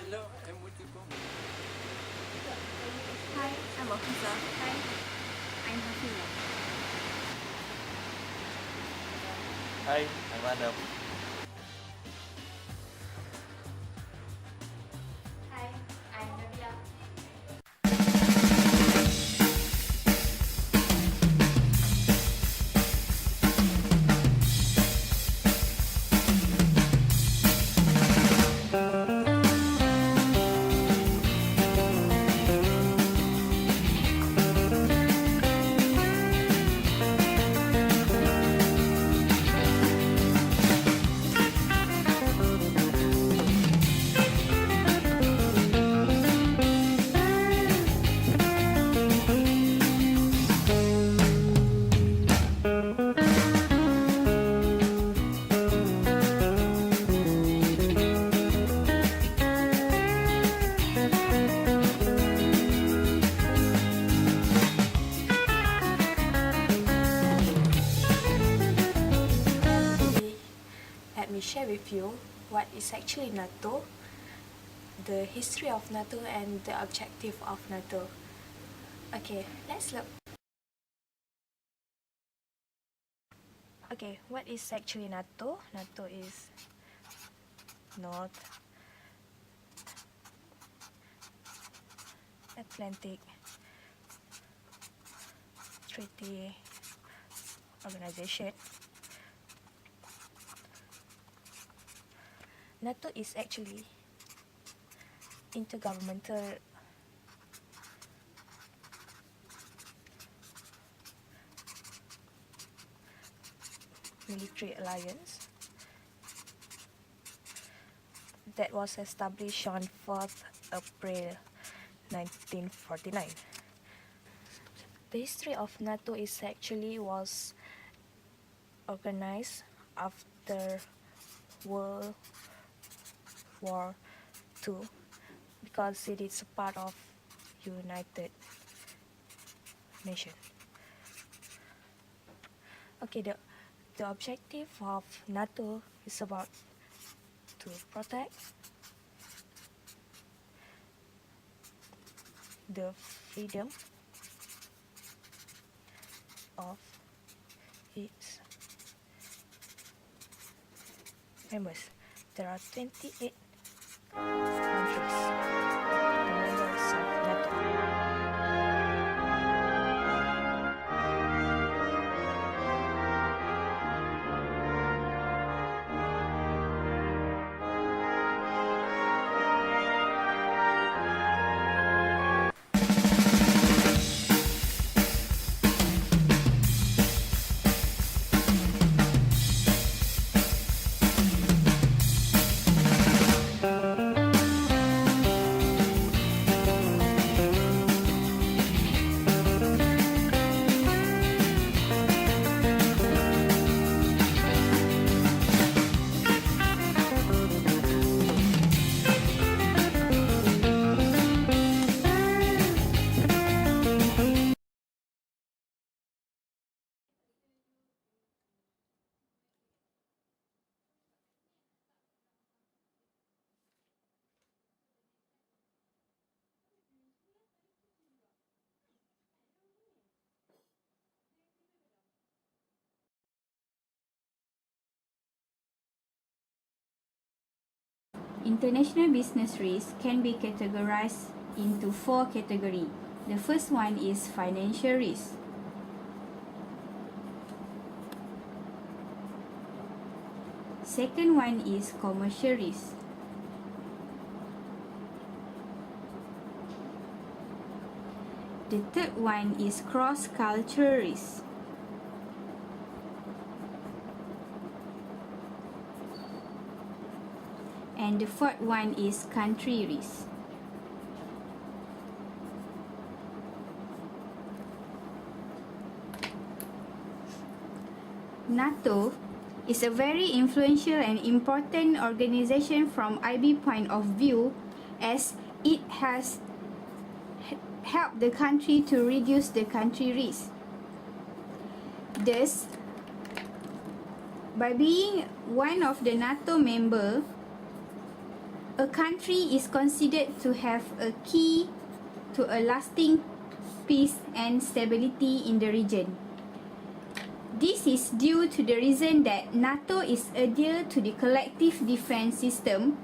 Hello, I'm Mutipo. Hi, I'm Afiza. Hi, I'm Hafila. Hi, I'm Adam. Hi, I'm Nabila. Let me share with you what is actually NATO, the history of NATO and the objective of NATO. Okay, let's look. Okay, what is actually NATO? NATO is North Atlantic Treaty Organization. NATO is actually intergovernmental military alliance that was established on 4th April 1949. The history of NATO is actually was organized after World War II because it is a part of United Nations. Okay, the objective of NATO is about to protect the freedom of its members. There are 28 countries, the members of NATO. International business risk can be categorized into 4 categories. The first one is financial risk. Second one is commercial risk. The third one is cross-cultural risk. And the fourth one is country risk. NATO is a very influential and important organization from IB point of view, as it has helped the country to reduce the country risk. Thus, by being one of the NATO member, a country is considered to have a key to a lasting peace and stability in the region. This is due to the reason that NATO is adhere to the collective defense system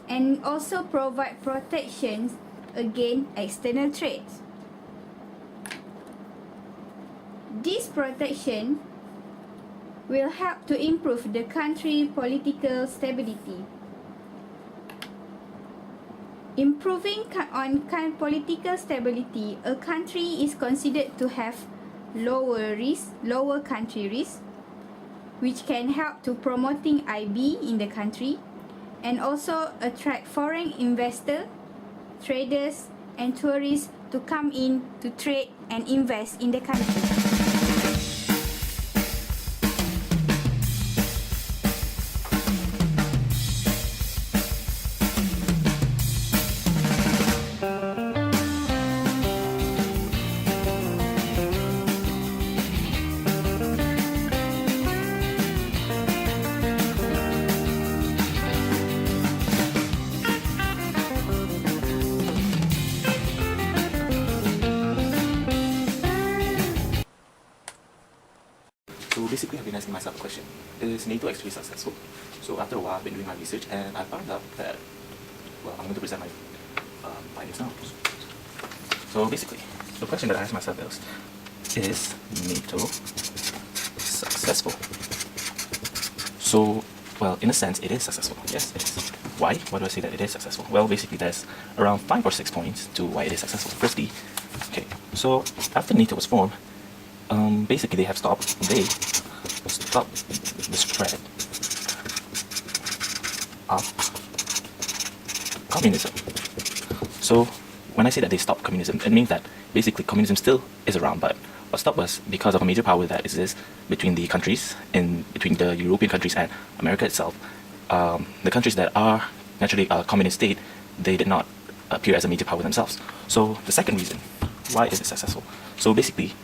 and also provide protections against external threats. This protection will help to improve the country's political stability. Improving on political stability, a country is considered to have lower country risk, which can help to promoting IB in the country and also attract foreign investors, traders and tourists to come in to trade and invest in the country. So basically, I've been asking myself a question: is NATO actually successful? So after a while, I've been doing my research, and I found out that, well, I'm going to present my findings now. So basically, the question that I asked myself is NATO successful? So, well, in a sense, it is successful. Yes, it is. Why? Why do I say that it is successful? Well, basically, there's around 5 or 6 points to why it is successful. Firstly, okay, so after NATO was formed, basically they stopped the spread of communism. So when I say that they stopped communism, it means that basically communism still is around, but what stopped was because of a major power that exists between the countries, between the European countries and America itself. The countries that are naturally a communist state, they did not appear as a major power themselves. So the second reason why is it successful? So basically,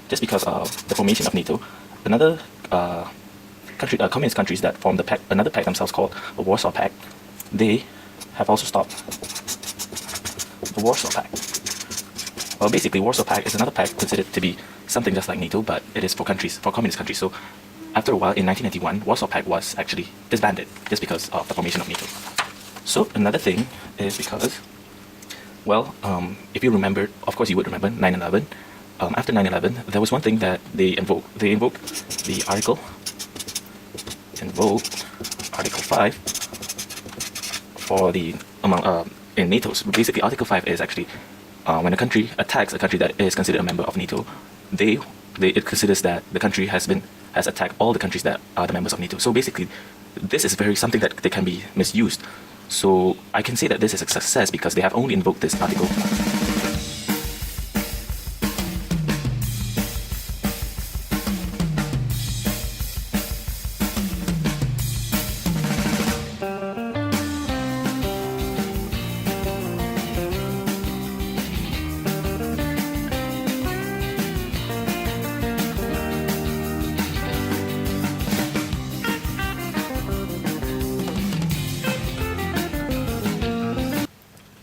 just because of the formation of NATO, another communist countries that formed another pact themselves called the Warsaw Pact, they have also stopped the Warsaw Pact. Well, basically, Warsaw Pact is another pact considered to be something just like NATO, but it is for communist countries. So after a while, in 1991, Warsaw Pact was actually disbanded just because of the formation of NATO. So another thing is because, well, if you remember, of course you would remember 9/11. After 9/11, there was one thing that they invoked. They invoked the Article 5 for the in NATO. So basically, Article 5 is actually when a country attacks a country that is considered a member of NATO, it considers that the country has attacked all the countries that are the members of NATO. So basically, this is something that they can be misused. So I can say that this is a success because they have only invoked this article.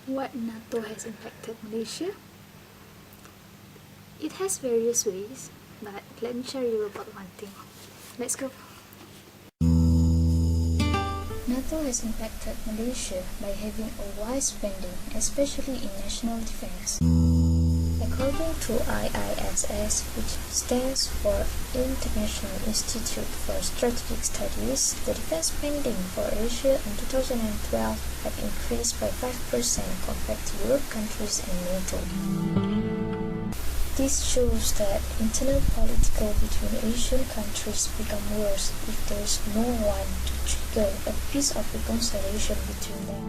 What NATO has impacted Malaysia? It has various ways, but let me share you about one thing. Let's go. NATO has impacted Malaysia by having a wide spending, especially in national defense. According to IISS, which stands for International Institute for Strategic Studies, the defense spending for Asia in 2012 have increased by 5% compared to Europe countries and NATO. This shows that internal political between Asian countries become worse if there is no one to trigger a peace or reconciliation between them.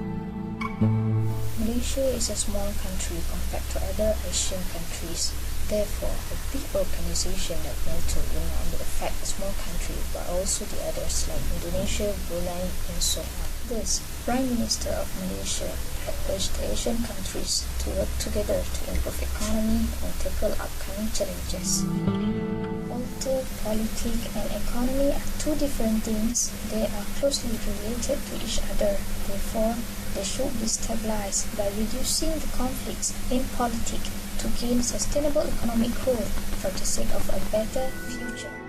Malaysia is a small country compared to other Asian countries. Therefore, a big organization like NATO will not only affect a small country but also the others like Indonesia, Brunei, and so on. Thus, Prime Minister of Malaysia had urged the Asian countries to work together to improve economy and tackle upcoming challenges. All security, politics, and economy are two different things. They are closely related to each other. Therefore, they should be stabilized by reducing the conflicts in politics to gain sustainable economic growth for the sake of a better future.